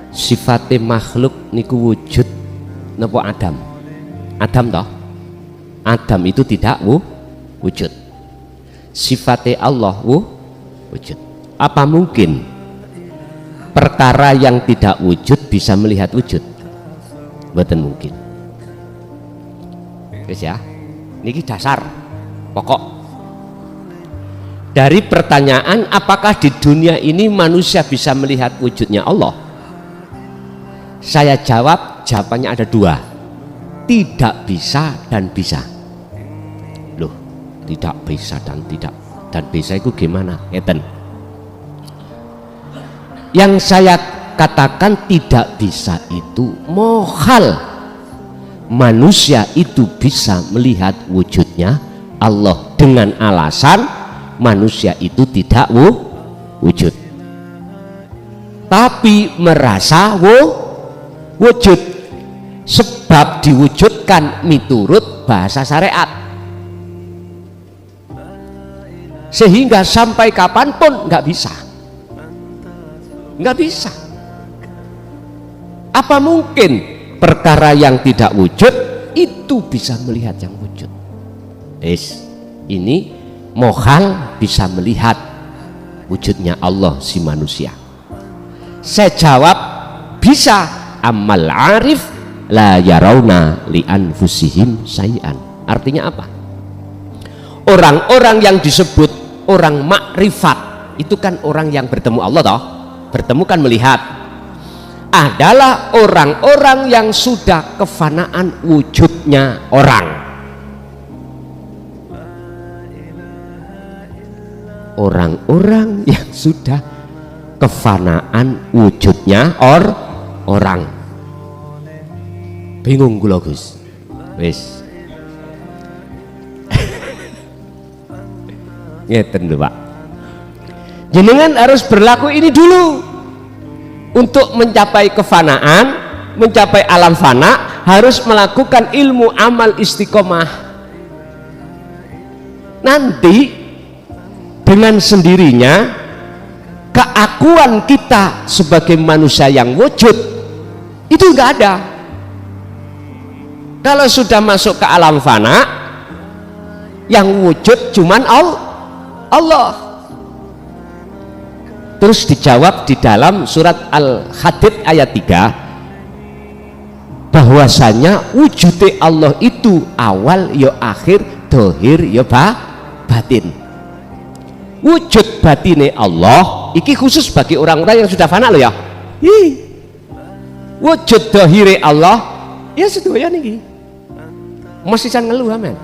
Sifate makhluk niku wujud napa Adam? Adam toh? Adam itu tidak wujud. Sifate Allah wujud. Apa mungkin perkara yang tidak wujud bisa melihat wujud? Mboten mungkin. Wis ya. Niki dasar pokok. Dari pertanyaan apakah di dunia ini manusia bisa melihat wujudnya Allah, saya jawab jawabannya ada dua, tidak bisa dan bisa. Loh, tidak bisa dan tidak dan bisa itu gimana? Eten. Yang saya katakan tidak bisa itu mohal manusia itu bisa melihat wujudnya Allah dengan alasan manusia itu tidak wujud, tapi merasa wujud, sebab diwujudkan miturut bahasa syariat, sehingga sampai kapanpun nggak bisa. Apa mungkin perkara yang tidak wujud itu bisa melihat yang wujud? Ini mohal bisa melihat wujudnya Allah si manusia. Saya jawab bisa. Amal arif la yarawna li anfusihim syai'an. Artinya apa? Orang-orang yang disebut orang makrifat itu kan orang yang bertemu Allah toh, bertemu kan melihat, adalah orang-orang yang sudah kefanaan wujudnya orang. Orang-orang yang sudah kefanaan wujudnya orang. Bingung kula Gus. Wis. Ngeten lho Pak. Jenengan harus berlaku ini dulu. Untuk mencapai kefanaan, mencapai alam fana, harus melakukan ilmu amal istiqomah. Nanti dengan sendirinya keakuan kita sebagai manusia yang wujud itu enggak ada. Kalau sudah masuk ke alam fana, yang wujud cuman Allah. Terus dijawab di dalam surat Al-Hadid ayat 3 bahwasanya wujudnya Allah itu awal ya akhir, dohir ya batin. Wujud batine Allah iki khusus bagi orang-orang yang sudah fana loh ya. Wujud dohire Allah ya sedoyan iki mesti can ngeluh amen.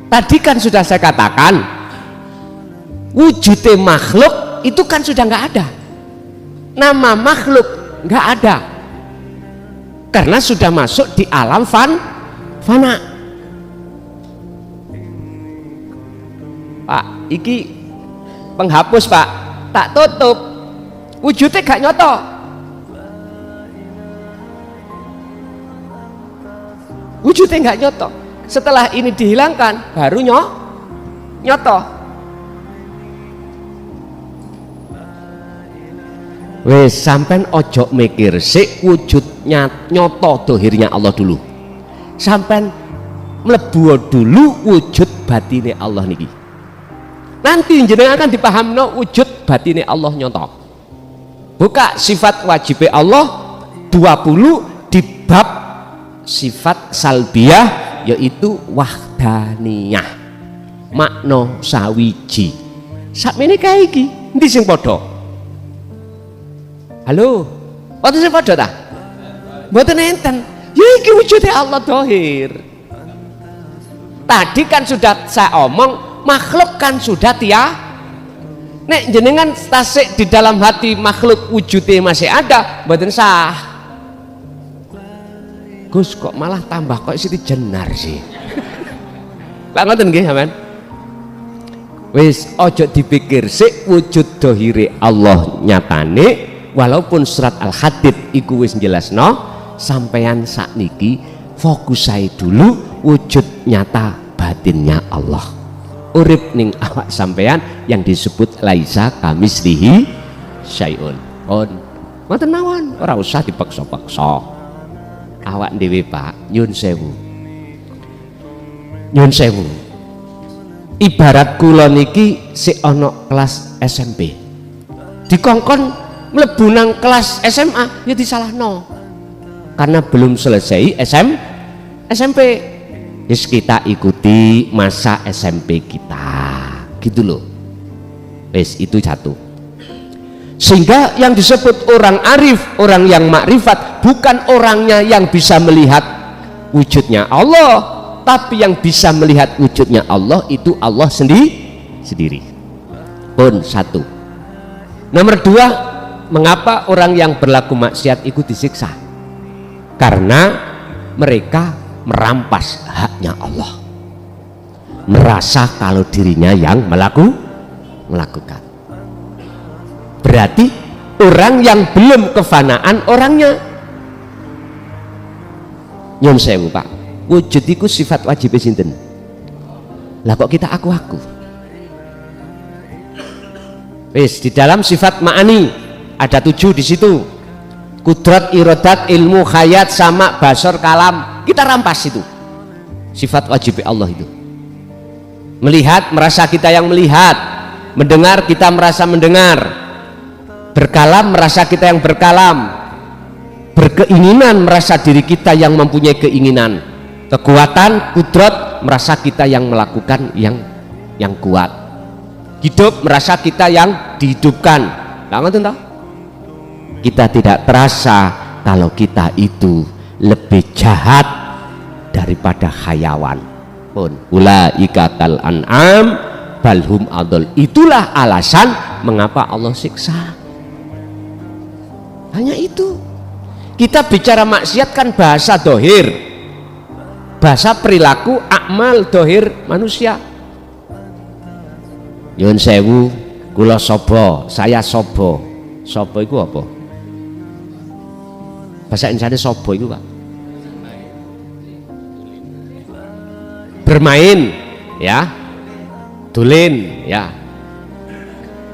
Tadi kan sudah saya katakan wujudnya makhluk itu kan sudah nggak ada, nama makhluk nggak ada karena sudah masuk di alam fana. Pak, iki penghapus Pak, tak tutup, wujudnya gak nyoto. Wujudnya gak nyoto. Setelah ini dihilangkan, baru nyoto. Wes sampean ojo mikir sik wujudnya nyoto dohirnya Allah dulu. Sampean mlebu dulu wujud batine Allah niki. Nanti jenengan akan dipahamno wujud batine Allah nyoto. Buka sifat wajib Allah 20 di bab sifat salbiyah, yaitu wahdaniyah, makna sawiji. Sakmene kae iki endi sing padha? Halo, wonten sing padha ta? Mboten enten. Ya iki wujude Allah dohir. Tadi kan sudah saya omong, makhluk kan sudah nek jenengan tasik di dalam hati makhluk wujudnya masih ada, mboten sah. Gus kok malah tambah kok Siti Jenar sih. Lah ngoten nggih sampean. Wis ojo dipikir sik wujud dohire Allah nyatane, walaupun surat Al-Hadid iku wis jelasno, sampeyan sakniki fokus saya dulu wujud nyata batinnya Allah. Urip ning awak sampeyan yang disebut laisa kamislihi syai'un. Pun ngoten mawon, ora usah dipaksa-paksa. Awak dhewe Pak, nyun sewu. Nyun sewu. Ibarat kula niki sik ana kelas SMP. Dikongkon mlebu nang kelas SMA ya disalahno. Karena belum selesai SMP. Yes, kita ikuti masa SMP kita. Gitu loh. Wes itu satu. Sehingga yang disebut orang arif, orang yang makrifat, bukan orangnya yang bisa melihat wujudnya Allah, tapi yang bisa melihat wujudnya Allah itu Allah sendiri. Pun satu. Nomor dua, mengapa orang yang berlaku maksiat itu disiksa? Karena mereka merampas haknya Allah, merasa kalau dirinya yang melakukan. Berarti orang yang belum kefanaan orangnya. Nyun sewu Pak, wujud itu sifat wajib sinten? Lah kok kita aku? Wis di dalam sifat ma'ani ada 7 di situ. Kudrat, irodat, ilmu, khayat, sama, basor, kalam. Kita rampas itu. Sifat wajib Allah itu. Melihat, merasa kita yang melihat. Mendengar, kita merasa mendengar. Berkalam, merasa kita yang berkalam. Berkeinginan, merasa diri kita yang mempunyai keinginan. Kekuatan, kudrat, merasa kita yang melakukan yang kuat. Hidup, merasa kita yang dihidupkan. Kita tidak terasa kalau kita itu lebih jahat daripada hayawan. Pun ulaika kal an'am balhum adol. Itulah alasan mengapa Allah siksa. Hanya itu. Kita bicara maksiat kan bahasa dohir, bahasa perilaku, akmal dohir manusia. Nyun sewu, kula sobo, saya sobo. Sobo itu apa? Bahasa Indonesia sobo itu Pak. Bermain, ya, dolin, ya.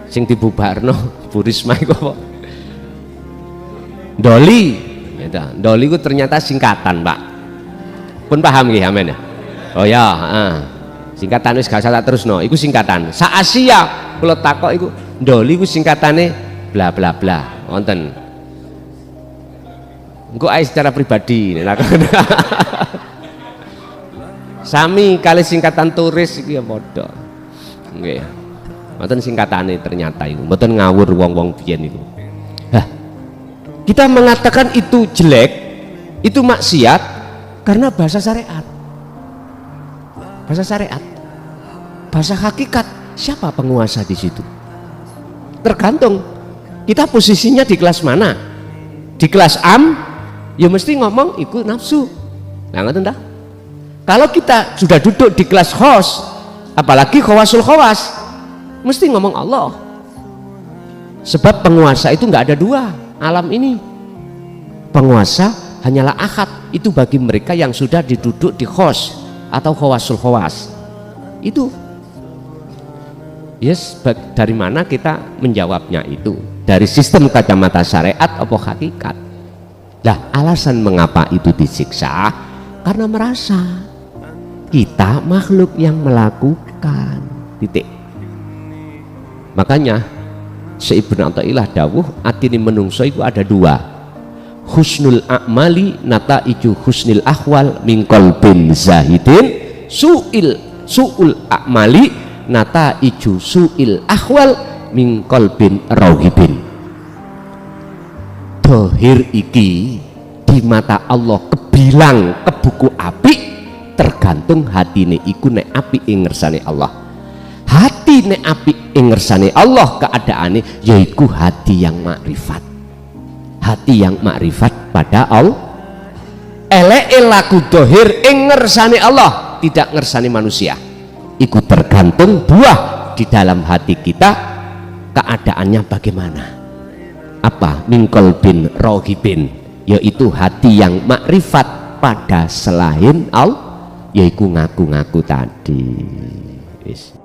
Sing dibubarno Bu Risma itu apa? Doli, Doli itu ternyata singkatan Pak. Pun paham nggih amen ya? Oh ya, singkatan wis gak usah tak terusno. Iku singkatan. Sa Asia kula takok iku Doli iku singkatane bla bla bla. Wonten. Engko ae secara pribadi nek sami kali singkatan turis iki ya padha. Nggih. Wonten singkatane ternyata iku. Mboten ngawur wong-wong biyen iku. Kita mengatakan itu jelek, itu maksiat karena bahasa syariat. Bahasa syariat. Bahasa hakikat, siapa penguasa di situ? Tergantung kita posisinya di kelas mana. Di kelas am, ya mesti ngomong ikut nafsu. Nah, ngerti enggak? Kalau kita sudah duduk di kelas khos, apalagi khawasul khawas, mesti ngomong Allah. Sebab penguasa itu nggak ada dua. Alam ini penguasa hanyalah ahad, itu bagi mereka yang sudah diduduk di khos atau khawasul khawas. Itu yes, dari mana kita menjawabnya itu? Dari sistem kacamata syariat apa hakikat? Nah, alasan mengapa itu disiksa karena merasa kita makhluk yang melakukan. Titik. Makanya Ibnu Athaillah dawuh atine menungso itu ada dua, husnul a'mali nataiju husnil ahwal min qalbin zahidin, su'ul a'mali nataiju su'il ahwal min qalbin rauhibin. Dohir iki di mata Allah kebilang kebuku api, tergantung hatine iku nek api ing ngersane Allah. Hati nek apik ing ngersane Allah keadaane yaiku hati yang makrifat. Hati yang makrifat pada Allah. Eleke laku dohir ing ngersane Allah, tidak ngersane manusia. Iku tergantung buah di dalam hati kita keadaannya bagaimana. Apa? Min qalbin rohibin, yaitu hati yang makrifat pada selain Allah, yaitu ngaku-ngaku tadi. Yes.